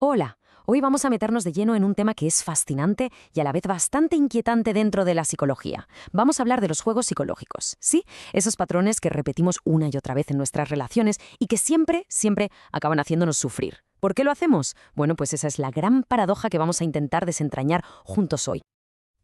Hola, hoy vamos a meternos de lleno en un tema que es fascinante y a la vez bastante inquietante dentro de la psicología. Vamos a hablar de los juegos psicológicos, ¿sí? Esos patrones que repetimos una y otra vez en nuestras relaciones y que siempre acaban haciéndonos sufrir. ¿Por qué lo hacemos? Bueno, pues esa es la gran paradoja que vamos a intentar desentrañar juntos hoy.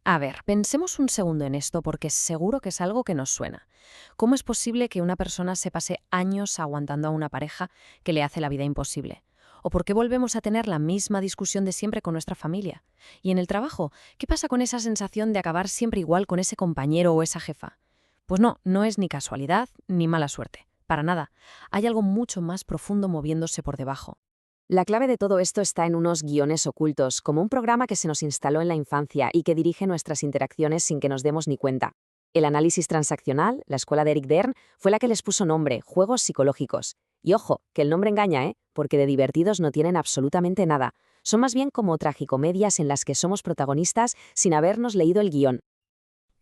A ver, pensemos un segundo en esto porque seguro que es algo que nos suena. ¿Cómo es posible que una persona se pase años aguantando a una pareja que le hace la vida imposible? ¿O por qué volvemos a tener la misma discusión de siempre con nuestra familia? Y en el trabajo, ¿qué pasa con esa sensación de acabar siempre igual con ese compañero o esa jefa? Pues no, no es ni casualidad ni mala suerte. Para nada. Hay algo mucho más profundo moviéndose por debajo. La clave de todo esto está en unos guiones ocultos, como un programa que se nos instaló en la infancia y que dirige nuestras interacciones sin que nos demos ni cuenta. El análisis transaccional, la escuela de Eric Berne, fue la que les puso nombre, juegos psicológicos. Y ojo, que el nombre engaña, ¿eh? Porque de divertidos no tienen absolutamente nada. Son más bien como tragicomedias en las que somos protagonistas sin habernos leído el guión.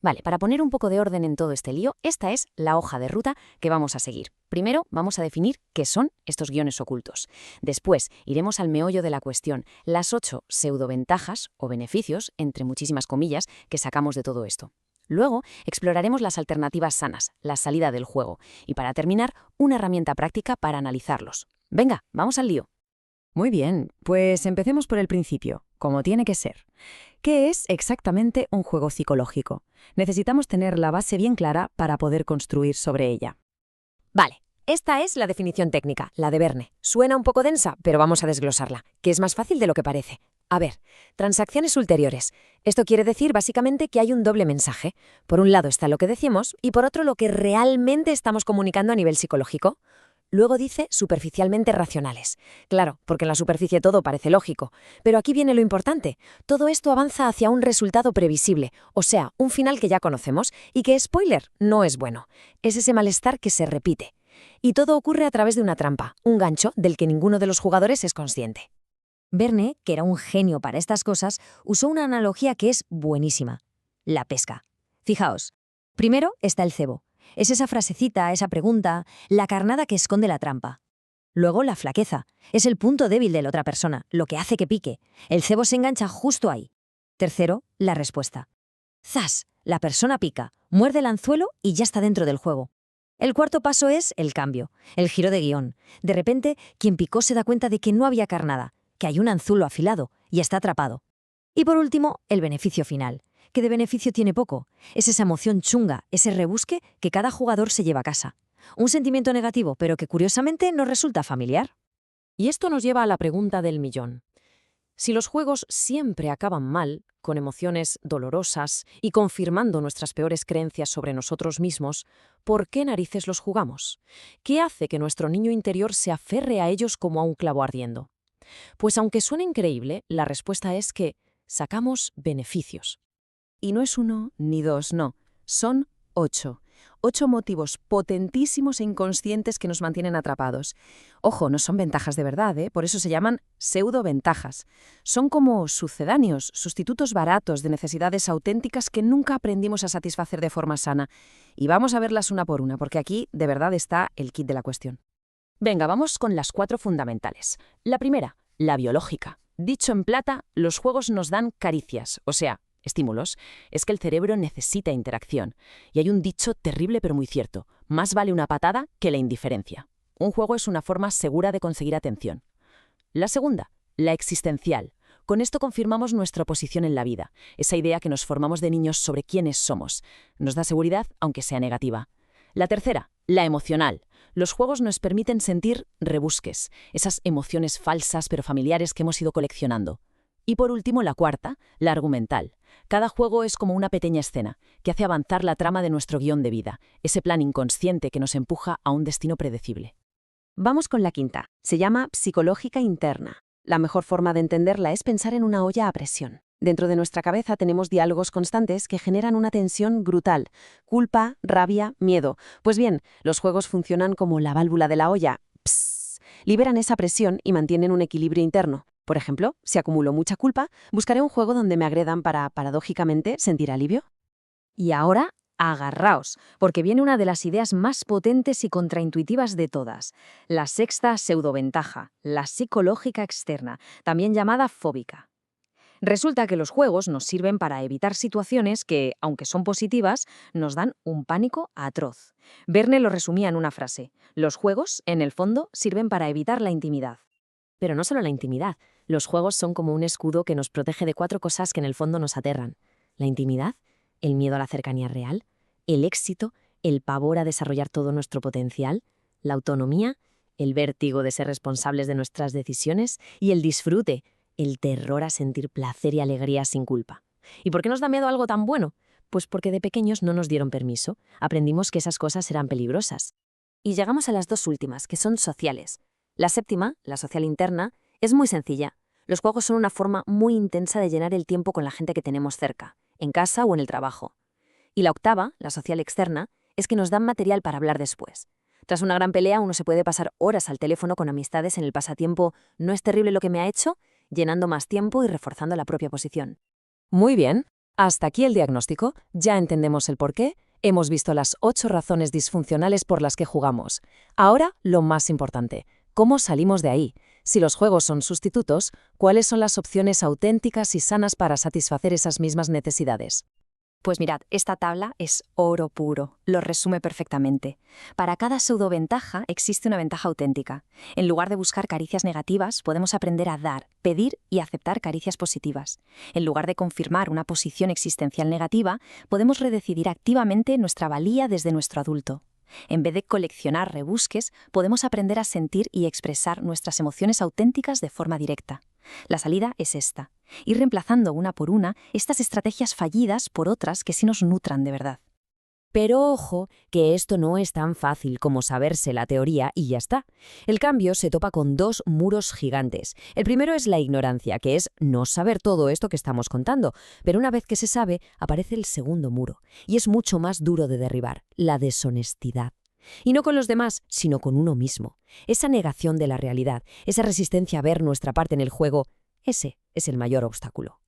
Vale, para poner un poco de orden en todo este lío, esta es la hoja de ruta que vamos a seguir. Primero, vamos a definir qué son estos guiones ocultos. Después, iremos al meollo de la cuestión, las 8 pseudoventajas o beneficios, entre muchísimas comillas, que sacamos de todo esto. Luego, exploraremos las alternativas sanas, la salida del juego. Y para terminar, una herramienta práctica para analizarlos. Venga, vamos al lío. Muy bien, pues empecemos por el principio, como tiene que ser. ¿Qué es exactamente un juego psicológico? Necesitamos tener la base bien clara para poder construir sobre ella. Vale, esta es la definición técnica, la de Verne. Suena un poco densa, pero vamos a desglosarla, que es más fácil de lo que parece. A ver, transacciones ulteriores. Esto quiere decir básicamente que hay un doble mensaje. Por un lado está lo que decimos y por otro lo que realmente estamos comunicando a nivel psicológico. Luego dice superficialmente racionales. Claro, porque en la superficie todo parece lógico. Pero aquí viene lo importante. Todo esto avanza hacia un resultado previsible, o sea, un final que ya conocemos y que, spoiler, no es bueno. Es ese malestar que se repite. Y todo ocurre a través de una trampa, un gancho del que ninguno de los jugadores es consciente. Verne, que era un genio para estas cosas, usó una analogía que es buenísima. La pesca. Fijaos, primero está el cebo. Es esa frasecita, esa pregunta, la carnada que esconde la trampa. Luego la flaqueza. Es el punto débil de la otra persona, lo que hace que pique. El cebo se engancha justo ahí. Tercero, la respuesta. ¡Zas! La persona pica, muerde el anzuelo y ya está dentro del juego. El cuarto paso es el cambio, el giro de guión. De repente, quien picó se da cuenta de que no había carnada, que hay un anzuelo afilado y está atrapado. Y por último, el beneficio final, que de beneficio tiene poco. Es esa emoción chunga, ese rebusque que cada jugador se lleva a casa. Un sentimiento negativo, pero que curiosamente nos resulta familiar. Y esto nos lleva a la pregunta del millón. Si los juegos siempre acaban mal, con emociones dolorosas y confirmando nuestras peores creencias sobre nosotros mismos, ¿por qué narices los jugamos? ¿Qué hace que nuestro niño interior se aferre a ellos como a un clavo ardiendo? Pues aunque suene increíble, la respuesta es que sacamos beneficios. Y no es uno ni dos, no. Son 8. 8 motivos potentísimos e inconscientes que nos mantienen atrapados. Ojo, no son ventajas de verdad, ¿eh? Por eso se llaman pseudoventajas. Son como sucedáneos, sustitutos baratos de necesidades auténticas que nunca aprendimos a satisfacer de forma sana. Y vamos a verlas una por una, porque aquí de verdad está el kit de la cuestión. Venga, vamos con las 4 fundamentales. La primera, la biológica. Dicho en plata, los juegos nos dan caricias, o sea, estímulos. Es que el cerebro necesita interacción. Y hay un dicho terrible pero muy cierto. Más vale una patada que la indiferencia. Un juego es una forma segura de conseguir atención. La segunda, la existencial. Con esto confirmamos nuestra posición en la vida, esa idea que nos formamos de niños sobre quiénes somos. Nos da seguridad, aunque sea negativa. La tercera, la emocional. Los juegos nos permiten sentir rebusques, esas emociones falsas pero familiares que hemos ido coleccionando. Y por último, la cuarta, la argumental. Cada juego es como una pequeña escena que hace avanzar la trama de nuestro guión de vida, ese plan inconsciente que nos empuja a un destino predecible. Vamos con la quinta. Se llama psicológica interna. La mejor forma de entenderla es pensar en una olla a presión. Dentro de nuestra cabeza tenemos diálogos constantes que generan una tensión brutal. Culpa, rabia, miedo. Pues bien, los juegos funcionan como la válvula de la olla. Psss. Liberan esa presión y mantienen un equilibrio interno. Por ejemplo, si acumulo mucha culpa, buscaré un juego donde me agredan para, paradójicamente, sentir alivio. Y ahora, Agarraos, porque viene una de las ideas más potentes y contraintuitivas de todas, la sexta pseudoventaja, la psicológica externa, también llamada fóbica. Resulta que los juegos nos sirven para evitar situaciones que, aunque son positivas, nos dan un pánico atroz. Verne lo resumía en una frase: los juegos, en el fondo, sirven para evitar la intimidad. Pero no solo la intimidad, los juegos son como un escudo que nos protege de 4 cosas que en el fondo nos aterran: la intimidad, el miedo a la cercanía real, el éxito, el pavor a desarrollar todo nuestro potencial, la autonomía, el vértigo de ser responsables de nuestras decisiones y el disfrute, el terror a sentir placer y alegría sin culpa. ¿Y por qué nos da miedo algo tan bueno? Pues porque de pequeños no nos dieron permiso, aprendimos que esas cosas eran peligrosas. Y llegamos a las dos últimas, que son sociales. La séptima, la social interna, es muy sencilla. Los juegos son una forma muy intensa de llenar el tiempo con la gente que tenemos cerca, en casa o en el trabajo. Y la octava, la social externa, es que nos dan material para hablar después. Tras una gran pelea, uno se puede pasar horas al teléfono con amistades en el pasatiempo «¿No es terrible lo que me ha hecho?», llenando más tiempo y reforzando la propia posición. Muy bien, hasta aquí el diagnóstico, ya entendemos el porqué, hemos visto las 8 razones disfuncionales por las que jugamos. Ahora, lo más importante, ¿cómo salimos de ahí? Si los juegos son sustitutos, ¿cuáles son las opciones auténticas y sanas para satisfacer esas mismas necesidades? Pues mirad, esta tabla es oro puro, lo resume perfectamente. Para cada pseudoventaja existe una ventaja auténtica. En lugar de buscar caricias negativas, podemos aprender a dar, pedir y aceptar caricias positivas. En lugar de confirmar una posición existencial negativa, podemos redecidir activamente nuestra valía desde nuestro adulto. En vez de coleccionar rebusques, podemos aprender a sentir y expresar nuestras emociones auténticas de forma directa. La salida es esta: ir reemplazando una por una estas estrategias fallidas por otras que sí nos nutran de verdad. Pero ojo, que esto no es tan fácil como saberse la teoría y ya está. El cambio se topa con 2 muros gigantes. El primero es la ignorancia, que es no saber todo esto que estamos contando. Pero una vez que se sabe, aparece el segundo muro. Y es mucho más duro de derribar: la deshonestidad. Y no con los demás, sino con uno mismo. Esa negación de la realidad, esa resistencia a ver nuestra parte en el juego, ese es el mayor obstáculo.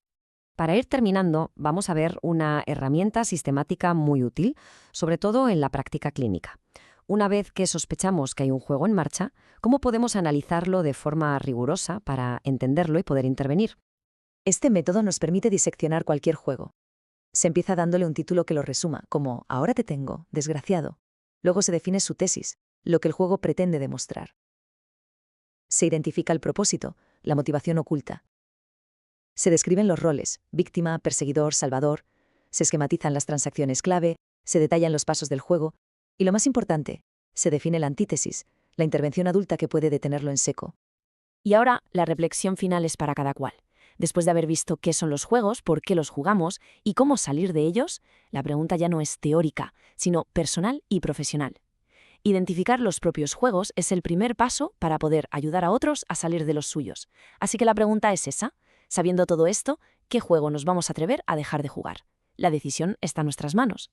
Para ir terminando, vamos a ver una herramienta sistemática muy útil, sobre todo en la práctica clínica. Una vez que sospechamos que hay un juego en marcha, ¿cómo podemos analizarlo de forma rigurosa para entenderlo y poder intervenir? Este método nos permite diseccionar cualquier juego. Se empieza dándole un título que lo resuma, como «Ahora te tengo, desgraciado». Luego se define su tesis, lo que el juego pretende demostrar. Se identifica el propósito, la motivación oculta. Se describen los roles: víctima, perseguidor, salvador. Se esquematizan las transacciones clave, se detallan los pasos del juego. Y lo más importante, se define la antítesis, la intervención adulta que puede detenerlo en seco. Y ahora, la reflexión final es para cada cual. Después de haber visto qué son los juegos, por qué los jugamos y cómo salir de ellos, la pregunta ya no es teórica, sino personal y profesional. Identificar los propios juegos es el primer paso para poder ayudar a otros a salir de los suyos. Así que la pregunta es esa: sabiendo todo esto, ¿qué juego nos vamos a atrever a dejar de jugar? La decisión está en nuestras manos.